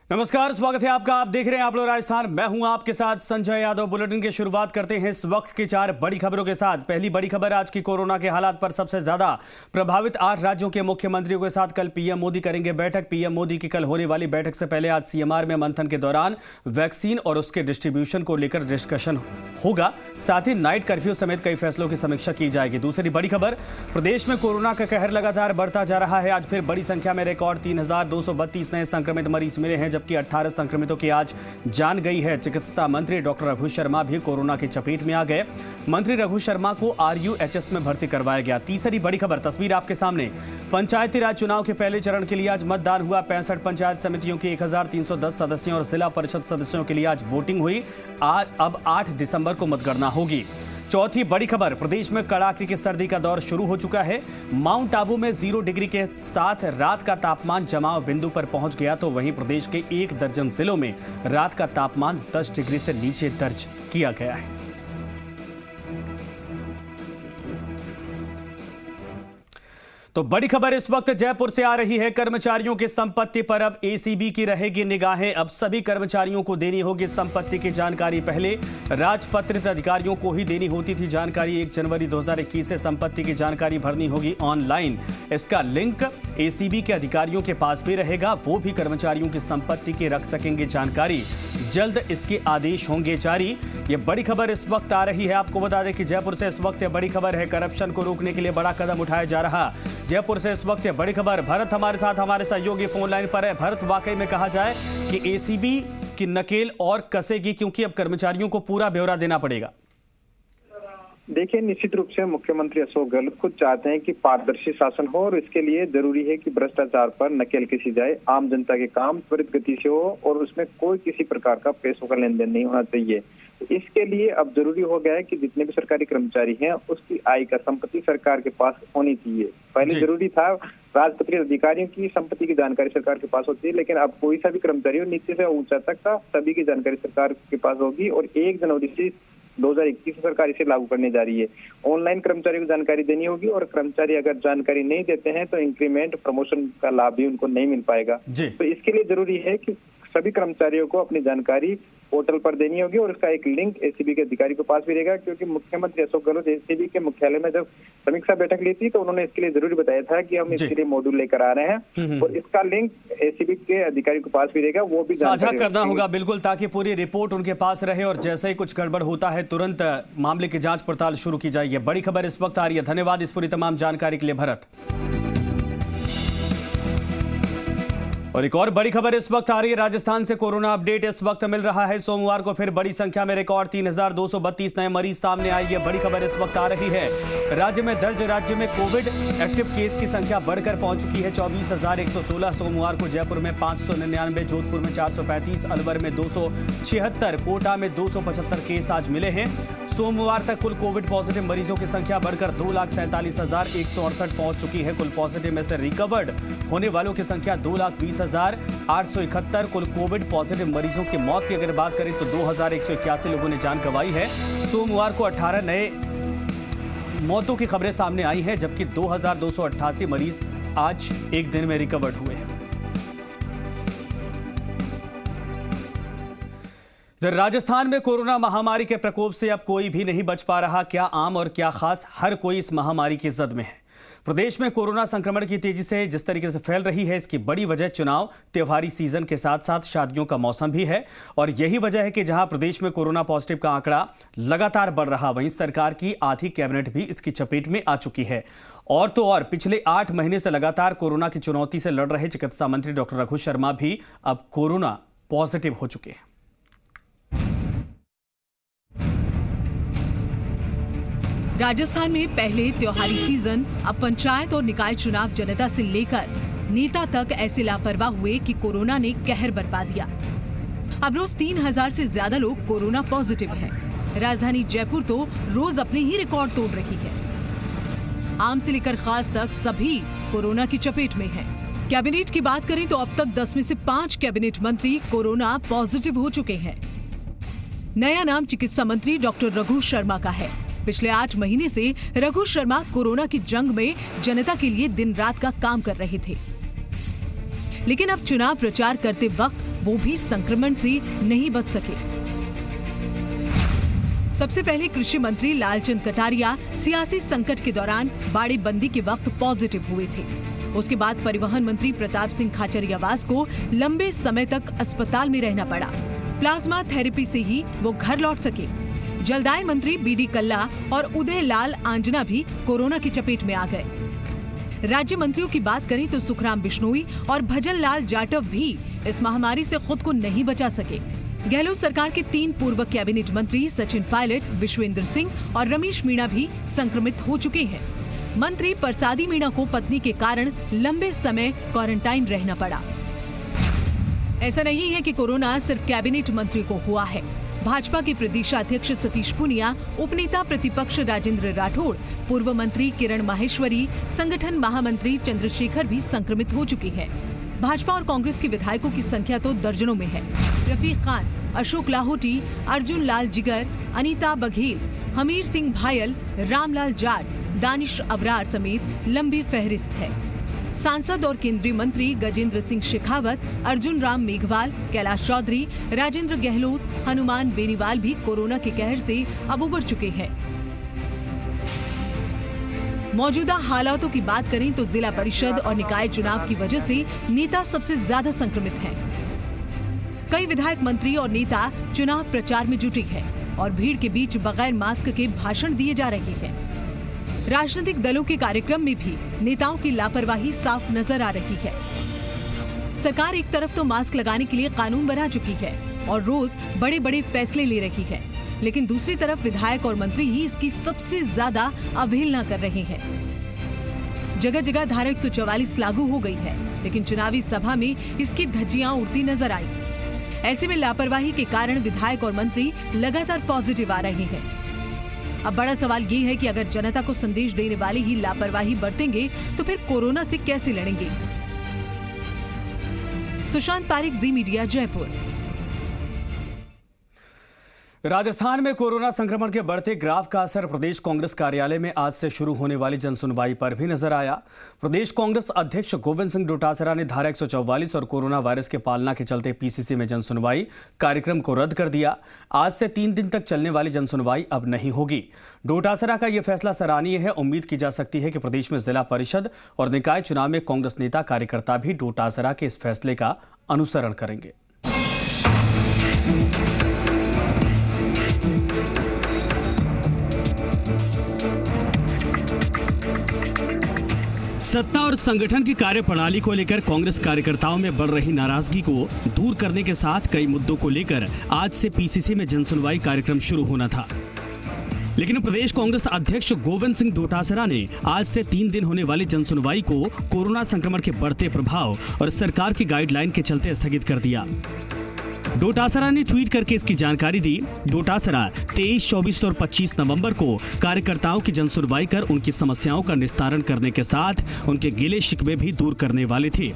नमस्कार, स्वागत है आपका। आप देख रहे हैं आप लोग राजस्थान। मैं हूं आपके साथ संजय यादव। बुलेटिन की शुरुआत करते हैं इस वक्त की 4 बड़ी खबरों के साथ। पहली बड़ी खबर आज की कोरोना के हालात पर। सबसे ज्यादा प्रभावित 8 राज्यों के मुख्यमंत्रियों के साथ कल पीएम मोदी करेंगे बैठक। पीएम मोदी की कल होने वाली बैठक से पहले आज सीएमआर में मंथन के दौरान वैक्सीन और उसके डिस्ट्रीब्यूशन को लेकर डिस्कशन होगा। साथ ही नाइट कर्फ्यू समेत कई फैसलों की समीक्षा की जाएगी। दूसरी बड़ी खबर, प्रदेश में कोरोना का कहर लगातार बढ़ता जा रहा है। आज फिर बड़ी संख्या में रिकॉर्ड 3232 नए संक्रमित मरीज मिले हैं, जबकि 18 संक्रमितों की आज जान गई है। चिकित्सा मंत्री डॉक्टर रघु शर्मा भी कोरोना की चपेट में आ गए। मंत्री रघु शर्मा को RUHS में भर्ती करवाया गया। तीसरी बड़ी खबर, तस्वीर आपके सामने। पंचायती राज चुनाव के पहले चरण के लिए आज मतदान हुआ। 65 पंचायत समितियों के 1310 सदस्यों और जिला परिषद सदस्यों के लिए आज वोटिंग हुई। अब 8 दिसंबर को मतगणना होगी। चौथी बड़ी खबर, प्रदेश में कड़ाके की सर्दी का दौर शुरू हो चुका है। माउंट आबू में 0 डिग्री के साथ रात का तापमान जमाव बिंदु पर पहुंच गया, तो वहीं प्रदेश के 1 दर्जन जिलों में रात का तापमान 10 डिग्री से नीचे दर्ज किया गया है। तो बड़ी खबर इस वक्त जयपुर से आ रही है। कर्मचारियों की संपत्ति पर अब ACB की रहेगी निगाहें। अब सभी कर्मचारियों को देनी होगी संपत्ति की जानकारी। पहले राजपत्रित अधिकारियों को ही देनी होती थी जानकारी। 1 जनवरी 2021 से संपत्ति की जानकारी भरनी होगी ऑनलाइन। इसका लिंक ACB के अधिकारियों के पास भी रहेगा। वो भी कर्मचारियों की संपत्ति की रख सकेंगे जानकारी। जल्द इसके आदेश होंगे जारी। ये बड़ी खबर इस वक्त आ रही है। आपको बता दें कि जयपुर से इस वक्त बड़ी खबर है। करप्शन को रोकने के लिए बड़ा कदम उठाया जा रहा। जयपुर से इस वक्त बड़ी खबर। भरत हमारे साथ, हमारे सहयोगी फोन लाइन पर है। भरत, वाकई में कहा जाए कि ACB की नकेल और कसेगी, क्योंकि अब कर्मचारियों को पूरा ब्यौरा देना पड़ेगा। देखिए, निश्चित रूप से मुख्यमंत्री अशोक गहलोत खुद चाहते हैं कि पारदर्शी शासन हो और इसके लिए जरूरी है कि भ्रष्टाचार पर नकेल कसी जाए। आम जनता के काम त्वरित गति से हो और उसमें कोई किसी प्रकार का पैसों का लेन देन नहीं होना चाहिए। इसके लिए अब जरूरी हो गया है कि जितने भी सरकारी कर्मचारी हैं उसकी आय का संपत्ति सरकार के पास होनी चाहिए। पहले जरूरी था राजपत्रित अधिकारियों की संपत्ति की जानकारी सरकार के पास होती है, लेकिन अब कोई सा भी कर्मचारी हो, नीचे से ऊंचा तक का, सभी की जानकारी सरकार के पास होगी। और 1 जनवरी से 2021 से सरकार इसे लागू करने जा रही है। ऑनलाइन कर्मचारी को जानकारी देनी होगी और कर्मचारी अगर जानकारी नहीं देते हैं तो इंक्रीमेंट, प्रमोशन का लाभ भी उनको नहीं मिल पाएगा। तो इसके लिए जरूरी है कि सभी कर्मचारियों को अपनी जानकारी पोर्टल पर देनी होगी और उसका एक लिंक ACB के अधिकारी के पास भी रहेगा। क्योंकि मुख्यमंत्री अशोक गहलोत ACB के मुख्यालय में जब समीक्षा बैठक ली थी तो उन्होंने इसके लिए जरूरी बताया था कि हम इसके लिए मॉड्यूल लेकर आ रहे हैं और इसका लिंक ACB के अधिकारी के पास भी रहेगा। वो भी साझा करना होगा, बिल्कुल, ताकि पूरी रिपोर्ट उनके पास रहे और जैसे ही कुछ गड़बड़ होता है तुरंत मामले की जांच पड़ताल शुरू की जाएगी। बड़ी खबर इस वक्त आ रही है। धन्यवाद इस पूरी तमाम जानकारी के लिए भरत। और एक और बड़ी खबर इस वक्त आ रही है। राजस्थान से कोरोना अपडेट इस वक्त मिल रहा है। सोमवार को फिर बड़ी संख्या में रिकॉर्ड 3232 नए मरीज सामने आए। ये बड़ी खबर इस वक्त आ रही है। राज्य में कोविड एक्टिव केस की संख्या बढ़कर पहुंच चुकी है 24,116। सोमवार को जयपुर में 599, जोधपुर में 435, अलवर में 276, कोटा में 275 केस आज मिले हैं। सोमवार तक कुल कोविड पॉजिटिव मरीजों की संख्या बढ़कर 2,47,168 पहुंच चुकी है। कुल पॉजिटिव में से रिकवर्ड होने वालों की संख्या 2,20,871। कुल कोविड पॉजिटिव मरीजों की मौत की अगर बात करें तो 2,181 लोगों ने जान गंवाई है। सोमवार को 18 नए मौतों की खबरें सामने आई हैं, जबकि 2,288 मरीज आज एक दिन में रिकवर्ड हुए हैं। राजस्थान में कोरोना महामारी के प्रकोप से अब कोई भी नहीं बच पा रहा। क्या आम और क्या खास, हर कोई इस महामारी की जद में है। प्रदेश में कोरोना संक्रमण की तेजी से जिस तरीके से फैल रही है, इसकी बड़ी वजह चुनाव, त्योहारी सीजन के साथ साथ शादियों का मौसम भी है। और यही वजह है कि जहां प्रदेश में कोरोना पॉजिटिव का आंकड़ा लगातार बढ़ रहा, वहीं सरकार की आधी कैबिनेट भी इसकी चपेट में आ चुकी है। और तो और पिछले 8 महीने से लगातार कोरोना की चुनौती से लड़ रहे चिकित्सा मंत्री डॉक्टर रघु शर्मा भी अब कोरोना पॉजिटिव हो चुके हैं। राजस्थान में पहले त्योहारी सीजन, अब पंचायत और निकाय चुनाव जनता से लेकर नेता तक ऐसे लापरवाह हुए कि कोरोना ने कहर बरपा दिया। अब रोज 3000 से ज्यादा लोग कोरोना पॉजिटिव हैं। राजधानी जयपुर तो रोज अपने ही रिकॉर्ड तोड़ रही है। आम से लेकर खास तक सभी कोरोना की चपेट में हैं। कैबिनेट की बात करें तो अब तक 10 में से 5 कैबिनेट मंत्री कोरोना पॉजिटिव हो चुके हैं। नया नाम चिकित्सा मंत्री डॉक्टर रघु शर्मा का है। पिछले 8 महीने से रघु शर्मा कोरोना की जंग में जनता के लिए दिन रात का काम कर रहे थे। लेकिन अब चुनाव प्रचार करते वक्त वो भी संक्रमण से नहीं बच सके। सबसे पहले कृषि मंत्री लालचंद कटारिया सियासी संकट के दौरान बाड़े बंदी के वक्त पॉजिटिव हुए थे। उसके बाद परिवहन मंत्री प्रताप सिंह खाचरियावास को लंबे समय तक अस्पताल में रहना पड़ा। प्लाज्मा थेरेपी से ही वो घर लौट सके। जलदाय मंत्री बीडी कल्ला और उदय लाल आंजना भी कोरोना की चपेट में आ गए। राज्य मंत्रियों की बात करें तो सुखराम बिश्नोई और भजन लाल जाटव भी इस महामारी से खुद को नहीं बचा सके। गहलोत सरकार के 3 पूर्व कैबिनेट मंत्री सचिन पायलट, विश्वेंद्र सिंह और रमेश मीणा भी संक्रमित हो चुके हैं। मंत्री प्रसादी मीणा को पत्नी के कारण लंबे समय क्वारंटाइन रहना पड़ा। ऐसा नहीं है कि कोरोना सिर्फ कैबिनेट मंत्री को हुआ है। भाजपा के प्रदेशाध्यक्ष सतीश पूनिया, उपनेता प्रतिपक्ष राजेंद्र राठौड़, पूर्व मंत्री किरण माहेश्वरी, संगठन महामंत्री चंद्रशेखर भी संक्रमित हो चुके हैं। भाजपा और कांग्रेस के विधायकों की संख्या तो दर्जनों में है। रफीक खान, अशोक लाहोटी, अर्जुन लाल जिगर, अनीता बघेल, हमीर सिंह भायल, रामलाल जाट, दानिश अबरार समेत लंबी फहरिस्त है। सांसद और केंद्रीय मंत्री गजेंद्र सिंह शेखावत, अर्जुन राम मेघवाल, कैलाश चौधरी, राजेंद्र गहलोत, हनुमान बेनीवाल भी कोरोना के कहर से अब उबर चुके हैं। मौजूदा हालातों की बात करें तो जिला परिषद और निकाय चुनाव की वजह से नेता सबसे ज्यादा संक्रमित हैं। कई विधायक, मंत्री और नेता चुनाव प्रचार में जुटे हैं और भीड़ के बीच बगैर मास्क के भाषण दिए जा रहे हैं। राजनीतिक दलों के कार्यक्रम में भी नेताओं की लापरवाही साफ नजर आ रही है। सरकार एक तरफ तो मास्क लगाने के लिए कानून बना चुकी है और रोज बड़े बड़े फैसले ले रही है, लेकिन दूसरी तरफ विधायक और मंत्री ही इसकी सबसे ज्यादा अवहेलना कर रहे हैं। जगह जगह धारा 144 लागू हो गई है, लेकिन चुनावी सभा में इसकी धज्जियां उड़ती नजर आई। ऐसे में लापरवाही के कारण विधायक और मंत्री लगातार पॉजिटिव आ रहे हैं। अब बड़ा सवाल ये है कि अगर जनता को संदेश देने वाले ही लापरवाही बरतेंगे तो फिर कोरोना से कैसे लड़ेंगे। सुशांत पारिक, जी मीडिया, जयपुर। राजस्थान में कोरोना संक्रमण के बढ़ते ग्राफ का असर प्रदेश कांग्रेस कार्यालय में आज से शुरू होने वाली जनसुनवाई पर भी नजर आया। प्रदेश कांग्रेस अध्यक्ष गोविंद सिंह डोटासरा ने धारा 144 और कोरोना वायरस के पालना के चलते पीसीसी में जनसुनवाई कार्यक्रम को रद्द कर दिया। आज से 3 दिन तक चलने वाली जनसुनवाई अब नहीं होगी। डोटासरा का यह फैसला सराहनीय है। उम्मीद की जा सकती है कि प्रदेश में जिला परिषद और निकाय चुनाव में कांग्रेस नेता कार्यकर्ता भी डोटासरा के इस फैसले का अनुसरण करेंगे। सत्ता और संगठन की कार्यप्रणाली को लेकर कांग्रेस कार्यकर्ताओं में बढ़ रही नाराजगी को दूर करने के साथ कई मुद्दों को लेकर आज से पीसीसी में जनसुनवाई कार्यक्रम शुरू होना था, लेकिन प्रदेश कांग्रेस अध्यक्ष गोविंद सिंह डोटासरा ने आज से 3 दिन होने वाली जनसुनवाई को कोरोना संक्रमण के बढ़ते प्रभाव और सरकार की गाइडलाइन के चलते स्थगित कर दिया। डोटासरा ने ट्वीट करके इसकी जानकारी दी। डोटासरा 23, 24 और 25 नवंबर को कार्यकर्ताओं की जनसुनवाई कर उनकी समस्याओं का निस्तारण करने के साथ उनके गिले शिकवे भी दूर करने वाले थे।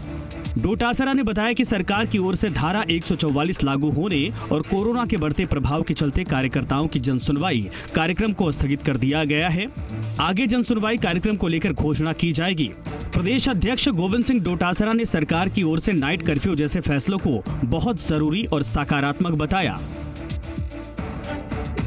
डोटासरा ने बताया कि सरकार की ओर से धारा 144 लागू होने और कोरोना के बढ़ते प्रभाव के चलते कार्यकर्ताओं की जनसुनवाई कार्यक्रम को स्थगित कर दिया गया है। आगे जनसुनवाई कार्यक्रम को लेकर घोषणा की जाएगी। प्रदेश अध्यक्ष गोविंद सिंह डोटासरा ने सरकार की ओर से नाइट कर्फ्यू जैसे फैसलों को बहुत जरूरी और सकारात्मक बताया।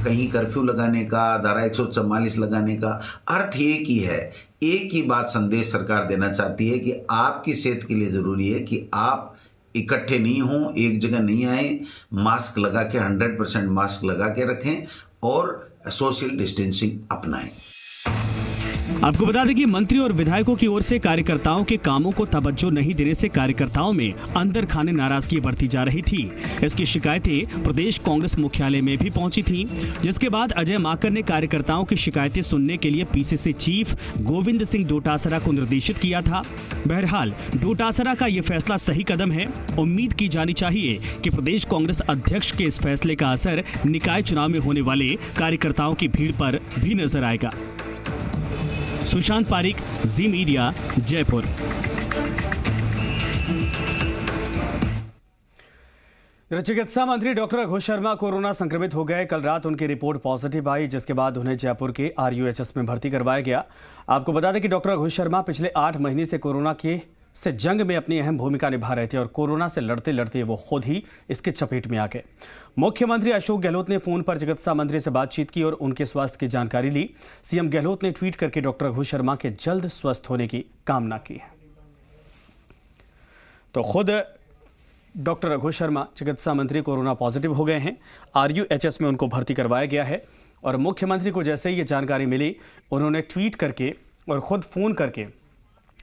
कहीं कर्फ्यू लगाने का, धारा 144 लगाने का अर्थ एक ही है। एक ही बात संदेश सरकार देना चाहती है कि आपकी सेहत के लिए जरूरी है कि आप इकट्ठे नहीं हों, एक जगह नहीं आए, मास्क लगा के 100% मास्क लगा के रखें और सोशल डिस्टेंसिंग अपनाएं। आपको बता दें कि मंत्री और विधायकों की ओर से कार्यकर्ताओं के कामों को तवज्जो नहीं देने से कार्यकर्ताओं में अंदर खाने नाराजगी बढ़ती जा रही थी। इसकी शिकायतें प्रदेश कांग्रेस मुख्यालय में भी पहुंची थीं, जिसके बाद अजय माकन ने कार्यकर्ताओं की शिकायतें सुनने के लिए पीसीसी चीफ गोविंद सिंह डोटासरा को निर्देशित किया था। बहरहाल डोटासरा का ये फैसला सही कदम है। उम्मीद की जानी चाहिए कि प्रदेश कांग्रेस अध्यक्ष के इस फैसले का असर निकाय चुनाव में होने वाले कार्यकर्ताओं की भीड़ पर भी नजर आएगा। सुशांत पारिक, जी मीडिया, जयपुर। चिकित्सा मंत्री डॉक्टर रघु शर्मा कोरोना संक्रमित हो गए। कल रात उनकी रिपोर्ट पॉजिटिव आई, जिसके बाद उन्हें जयपुर के RUHS में भर्ती करवाया गया। आपको बता दें कि डॉक्टर रघु शर्मा पिछले 8 महीने से कोरोना के से जंग में अपनी अहम भूमिका निभा रहे थे और कोरोना से लड़ते लड़ते वो खुद ही इसके चपेट में आ गए। मुख्यमंत्री अशोक गहलोत ने फोन पर चिकित्सा मंत्री से बातचीत की और उनके स्वास्थ्य की जानकारी ली। सीएम गहलोत ने ट्वीट करके डॉक्टर रघु शर्मा के जल्द स्वस्थ होने की कामना की है। तो खुद डॉक्टर रघु शर्मा चिकित्सा मंत्री कोरोना पॉजिटिव हो गए हैं। RUHS में उनको भर्ती करवाया गया है और मुख्यमंत्री को जैसे ही ये जानकारी मिली उन्होंने ट्वीट करके और खुद फोन करके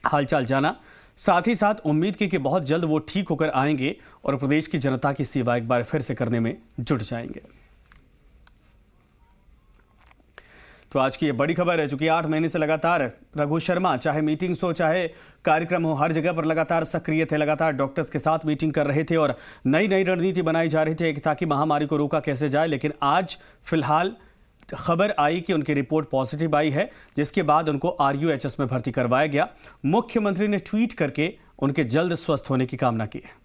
हालचाल जाना, साथ ही साथ उम्मीद की कि बहुत जल्द वो ठीक होकर आएंगे और प्रदेश की जनता की सेवा एक बार फिर से करने में जुट जाएंगे। तो आज की ये बड़ी खबर है, चूंकि 8 महीने से लगातार रघु शर्मा चाहे मीटिंग्स हो चाहे कार्यक्रम हो, हर जगह पर लगातार सक्रिय थे, लगातार डॉक्टर्स के साथ मीटिंग कर रहे थे और नई नई रणनीति बनाई जा रही थी ताकि महामारी को रोका कैसे जाए। लेकिन आज फिलहाल खबर आई कि उनकी रिपोर्ट पॉजिटिव आई है, जिसके बाद उनको RUHS में भर्ती करवाया गया। मुख्यमंत्री ने ट्वीट करके उनके जल्द स्वस्थ होने की कामना की है।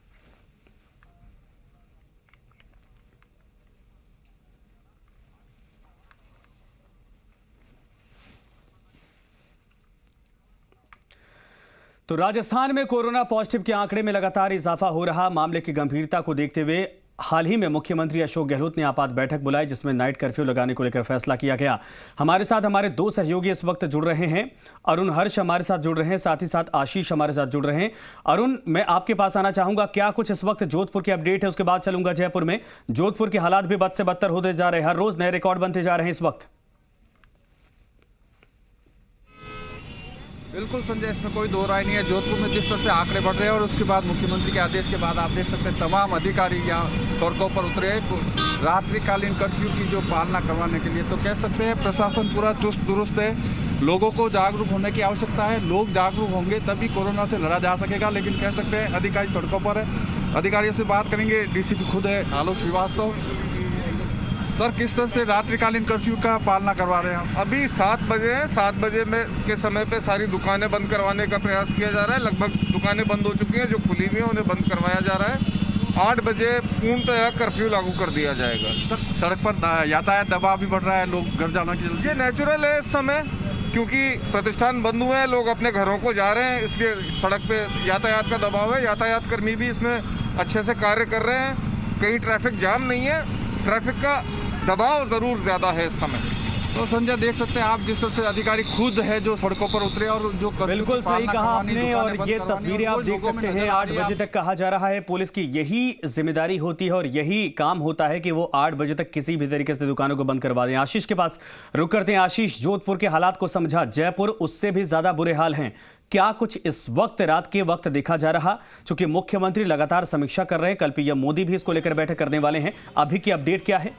तो राजस्थान में कोरोना पॉजिटिव के आंकड़े में लगातार इजाफा हो रहा। मामले की गंभीरता को देखते हुए हाल ही में मुख्यमंत्री अशोक गहलोत ने आपात बैठक बुलाई, जिसमें नाइट कर्फ्यू लगाने को लेकर फैसला किया गया। हमारे साथ हमारे 2 सहयोगी इस वक्त जुड़ रहे हैं। अरुण हर्ष हमारे साथ जुड़ रहे हैं, साथ ही साथ आशीष हमारे साथ जुड़ रहे हैं। अरुण, मैं आपके पास आना चाहूंगा, क्या कुछ इस वक्त जोधपुर की अपडेट है? उसके बाद चलूंगा जयपुर में। जोधपुर के हालात भी बद से बदतर होते जा रहे हैं, हर रोज नए रिकॉर्ड बनते जा रहे हैं इस वक्त। बिल्कुल संजय, इसमें कोई दो राय नहीं है। जोधपुर में जिस तरह से आंकड़े बढ़ रहे हैं और उसके बाद मुख्यमंत्री के आदेश के बाद आप देख सकते हैं तमाम अधिकारी यहाँ सड़कों पर उतरे रात्रिकालीन कर्फ्यू की जो पालना करवाने के लिए। तो कह सकते हैं प्रशासन पूरा चुस्त दुरुस्त है। लोगों को जागरूक होने की आवश्यकता है। लोग जागरूक होंगे तभी कोरोना से लड़ा जा सकेगा। लेकिन कह सकते हैं अधिकारी सड़कों पर है। अधिकारियों से बात करेंगे। DCP खुद है आलोक श्रीवास्तव। सर, किस तरह से रात्रिकालीन कर्फ्यू का पालना करवा रहे हैं? अभी 7 बजे हैं। 7 बजे में के समय पे सारी दुकानें बंद करवाने का प्रयास किया जा रहा है। लगभग दुकानें बंद हो चुकी हैं, जो खुली हुई हैं उन्हें बंद करवाया जा रहा है। 8 बजे पूर्णतः कर्फ्यू लागू कर दिया जाएगा। सड़क पर यातायात दबाव भी बढ़ रहा है, लोग घर जाने की जल्दी। ये नेचुरल है इस समय, क्योंकि प्रतिष्ठान बंद हुए हैं, लोग अपने घरों को जा रहे हैं, इसलिए सड़क पे यातायात का दबाव है। यातायात कर्मी भी इसमें अच्छे से कार्य कर रहे हैं। कहीं ट्रैफिक जाम नहीं है, ट्रैफिक का दबाव जरूर ज्यादा है इस समय। तो संजय देख सकते हैं आप जिस तरह से अधिकारी खुद है जो सड़कों पर उतरे और जो बिल्कुल सही कहा आपने। और ये तस्वीरें आप देख सकते हैं, 8 बजे तक कहा जा रहा है पुलिस की यही जिम्मेदारी होती है और यही काम होता है कि वो 8 बजे तक किसी भी तरीके से दुकानों को बंद करवा दें। आशीष के पास रुक करते हैं। आशीष, जोधपुर के हालात को समझा, जयपुर उससे भी ज्यादा बुरे हाल हैं। क्या कुछ इस वक्त रात के वक्त देखा जा रहा? चूंकि मुख्यमंत्री लगातार समीक्षा कर रहे हैं, कल पीएम मोदी भी इसको लेकर बैठक करने वाले हैं। अभी की अपडेट क्या है?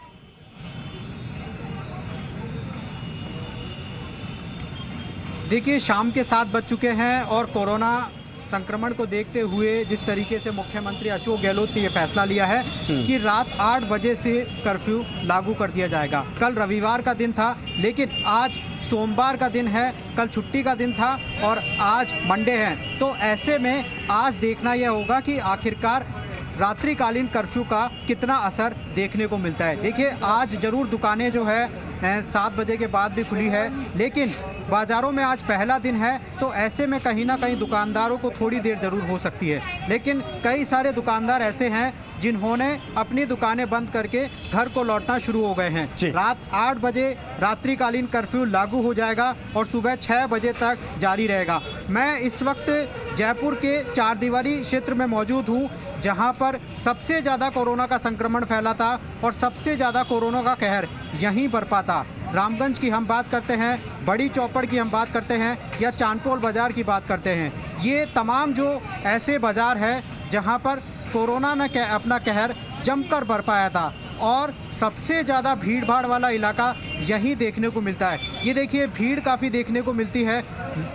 देखिए, शाम के 7 बज चुके हैं और कोरोना संक्रमण को देखते हुए जिस तरीके से मुख्यमंत्री अशोक गहलोत ने यह फैसला लिया है कि रात 8 बजे से कर्फ्यू लागू कर दिया जाएगा। कल रविवार का दिन था, लेकिन आज सोमवार का दिन है, कल छुट्टी का दिन था और आज मंडे है। तो ऐसे में आज देखना यह होगा कि आखिरकार रात्रिकालीन कर्फ्यू का कितना असर देखने को मिलता है। देखिए, आज जरूर दुकानें जो है 7 बजे के बाद भी खुली है, लेकिन बाजारों में आज पहला दिन है, तो ऐसे में कहीं ना कहीं दुकानदारों को थोड़ी देर जरूर हो सकती है। लेकिन कई सारे दुकानदार ऐसे हैं जिन्होंने अपनी दुकानें बंद करके घर को लौटना शुरू हो गए हैं। रात 8 बजे रात्रिकालीन कर्फ्यू लागू हो जाएगा और सुबह 6 बजे तक जारी रहेगा। मैं इस वक्त जयपुर के 4 दीवारी क्षेत्र में मौजूद हूँ, जहाँ पर सबसे ज़्यादा कोरोना का संक्रमण फैला था और सबसे ज़्यादा कोरोना का कहर यहीं बरपा था। रामगंज की हम बात करते हैं, बड़ी चौपड़ की हम बात करते हैं या चांदपोल बाजार की बात करते हैं, ये तमाम जो ऐसे बाजार है जहां पर कोरोना ने अपना कहर जमकर बरपाया था और सबसे ज़्यादा भीड़ भाड़ वाला इलाका यहीं देखने को मिलता है। ये देखिए, भीड़ काफ़ी देखने को मिलती है।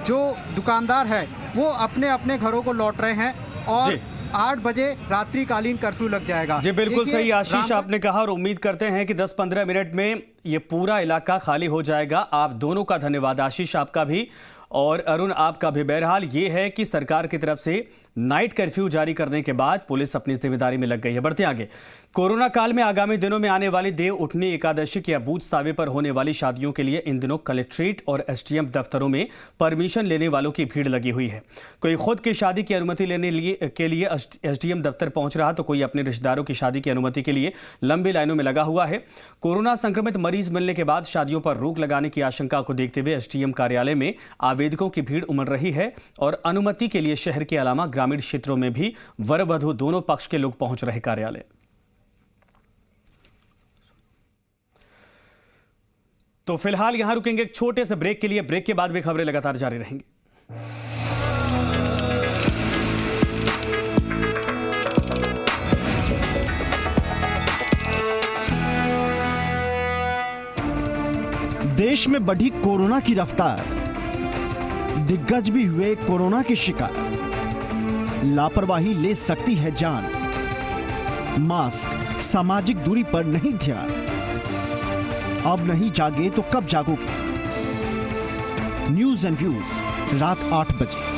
जो दुकानदार है वो अपने अपने घरों को लौट रहे हैं और 8 बजे रात्रिकालीन कर्फ्यू लग जाएगा। जी बिल्कुल सही आशीष आपने कहा और उम्मीद करते हैं कि 10-15 मिनट में ये पूरा इलाका खाली हो जाएगा। आप दोनों का धन्यवाद, आशीष आपका भी और अरुण आपका भी। बहरहाल ये है कि सरकार की तरफ से नाइट कर्फ्यू जारी करने के बाद पुलिस अपनी जिम्मेदारी में लग गई है। बढ़ते आगे, कोरोना काल में आगामी दिनों में आने वाली देव उठनी एकादशी या बूझ सावे पर होने वाली शादियों के लिए इन दिनों कलेक्ट्रेट और एसडीएम दफ्तरों में परमिशन लेने वालों की भीड़ लगी हुई है। कोई खुद की शादी की अनुमति लेने के लिए एसडीएम दफ्तर पहुंच रहा तो कोई अपने रिश्तेदारों की शादी की अनुमति के लिए लंबी लाइनों में लगा हुआ है। कोरोना संक्रमित मरीज मिलने के बाद शादियों पर रोक लगाने की आशंका को देखते हुए एसडीएम कार्यालय में आवेदकों की भीड़ उमड़ रही है और अनुमति के लिए शहर के अलावा ग्रामीण क्षेत्रों में भी वर वधू दोनों पक्ष के लोग पहुंच रहे कार्यालय। तो फिलहाल यहां रुकेंगे एक छोटे से ब्रेक के लिए। ब्रेक के बाद भी खबरें लगातार जारी रहेंगी। देश में बढ़ी कोरोना की रफ्तार, दिग्गज भी हुए कोरोना के शिकार। लापरवाही ले सकती है जान, मास्क, सामाजिक दूरी पर नहीं ध्यान। अब नहीं जागे तो कब जागोगे? न्यूज एंड व्यूज रात 8 बजे।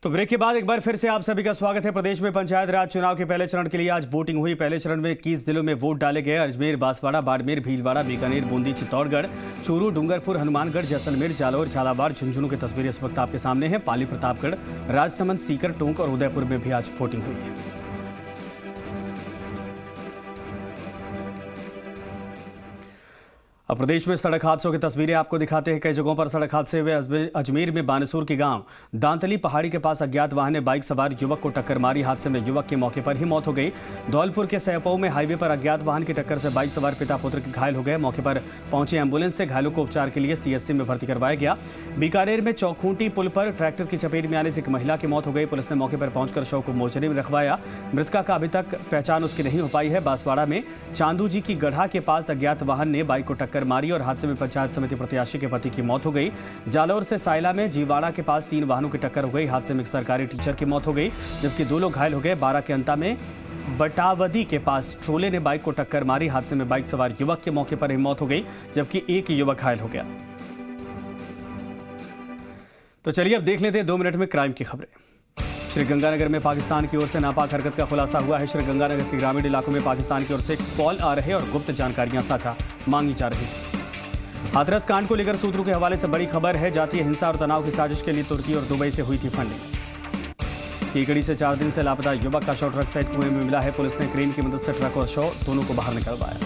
तो ब्रेक के बाद एक बार फिर से आप सभी का स्वागत है। प्रदेश में पंचायत राज चुनाव के पहले चरण के लिए आज वोटिंग हुई। पहले चरण में 21 जिलों में वोट डाले गए। अजमेर, बांसवाड़ा, बाड़मेर, भीलवाड़ा, बीकानेर, बूंदी, चित्तौड़गढ़, चूरू, डूंगरपुर, हनुमानगढ़, जैसलमेर, जालौर, झालावाड़, झुंझुनू की तस्वीरें इस वक्त आपके सामने हैं। पाली, प्रतापगढ़, राजसमंद, सीकर, टोंक और उदयपुर में भी आज वोटिंग हुई है। अब प्रदेश में सड़क हादसों की तस्वीरें आपको दिखाते हैं। कई जगहों पर सड़क हादसे हुए। अजमेर में बानेसूर के गांव दांतली पहाड़ी के पास अज्ञात वाहन ने बाइक सवार युवक को टक्कर मारी। हादसे में युवक की मौके पर ही मौत हो गई। धौलपुर के सैपऊ में हाईवे पर अज्ञात वाहन की टक्कर से बाइक सवार पिता पुत्र के घायल हो गए। मौके पर पहुंची एम्बुलेंस से घायलों को उपचार के लिए सीएचसी में भर्ती करवाया गया। बीकानेर में चौखूंटी पुल पर ट्रैक्टर की चपेट में आने से एक महिला की मौत हो गई। पुलिस ने मौके पर पहुंचकर शव को मोर्चरी में रखवाया। मृतका का अभी तक पहचान उसकी नहीं हो पाई है। बांसवाड़ा में चांदू जी की गढ़ा के पास अज्ञात वाहन ने बाइक को टक्कर मारी और हादसे में पंचायत समिति प्रत्याशी के पति की मौत हो गई। जालौर से सायला में जीवाड़ा के पास 3 वाहनों की टक्कर हो गई। हादसे में एक सरकारी टीचर की मौत हो गई, जबकि 2 लोग घायल हो गए। 12 के अंता में बटावदी के पास ट्रोले ने बाइक को टक्कर मारी। हादसे में बाइक सवार युवक की मौके पर ही मौत हो गई, जबकि एक युवक घायल हो गया। तो चलिए अब देख लेते हैं 2 मिनट में क्राइम की खबरें। श्रीगंगानगर में पाकिस्तान की ओर से नापाक हरकत का खुलासा हुआ है। श्रीगंगानगर के ग्रामीण इलाकों में पाकिस्तान की ओर से कॉल आ रहे और गुप्त जानकारियां साझा मांगी जा रही है। हाथरस कांड को लेकर सूत्रों के हवाले से बड़ी खबर है। जातीय हिंसा और तनाव की साजिश के लिए तुर्की और दुबई से हुई थी फंडिंग। कीकड़ी से 4 दिन से लापता युवक का शव ट्रक सहित कुएं में मिला है। पुलिस ने क्रेन की मदद से ट्रक और शव दोनों को बाहर निकलवाया।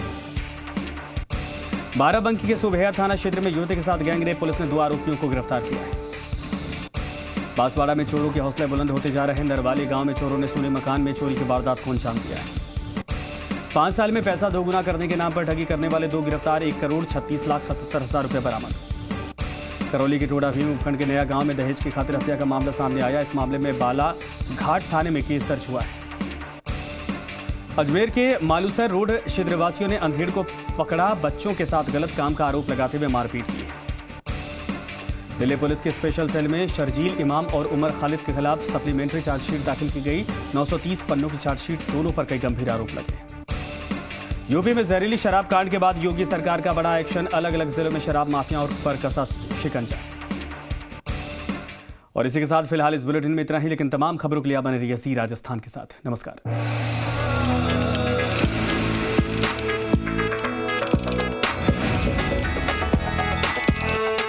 बाराबंकी के सुबेहा थाना क्षेत्र में युवती के साथ गैंगरेप। पुलिस ने 2 आरोपियों को गिरफ्तार किया है। बांसवाड़ा में चोरों के हौसले बुलंद होते जा रहे हैं। नरवाली गांव में चोरों ने सोने मकान में चोरी की वारदात को अंजाम दिया है। 5 साल में पैसा दोगुना करने के नाम पर ठगी करने वाले 2 गिरफ्तार। 1,36,77,000 रुपए बरामद। करौली के टोडा भीम उपखंड के नया गांव में दहेज की खातिर हत्या का मामला सामने आया। इस मामले में बाला घाट थाने में केस दर्ज हुआ है। अजमेर के मालूसर रोड क्षेत्रवासियों ने अंधेड़ को पकड़ा। बच्चों के साथ गलत काम का आरोप लगाते हुए मारपीट की। दिल्ली पुलिस के स्पेशल सेल में शर्जील इमाम और उमर खालिद के खिलाफ सप्लीमेंट्री चार्जशीट दाखिल की गई। 930 पन्नों की चार्जशीट, दोनों पर कई गंभीर आरोप लगे। यूपी में जहरीली शराब कांड के बाद योगी सरकार का बड़ा एक्शन। अलग अलग जिलों में शराब माफियाओं पर कसा शिकंजा। और इसी के साथ फिलहाल इस बुलेटिन में इतना ही, लेकिन तमाम खबरों के लिए बने रहिए ज़ी राजस्थान के साथ। नमस्कार।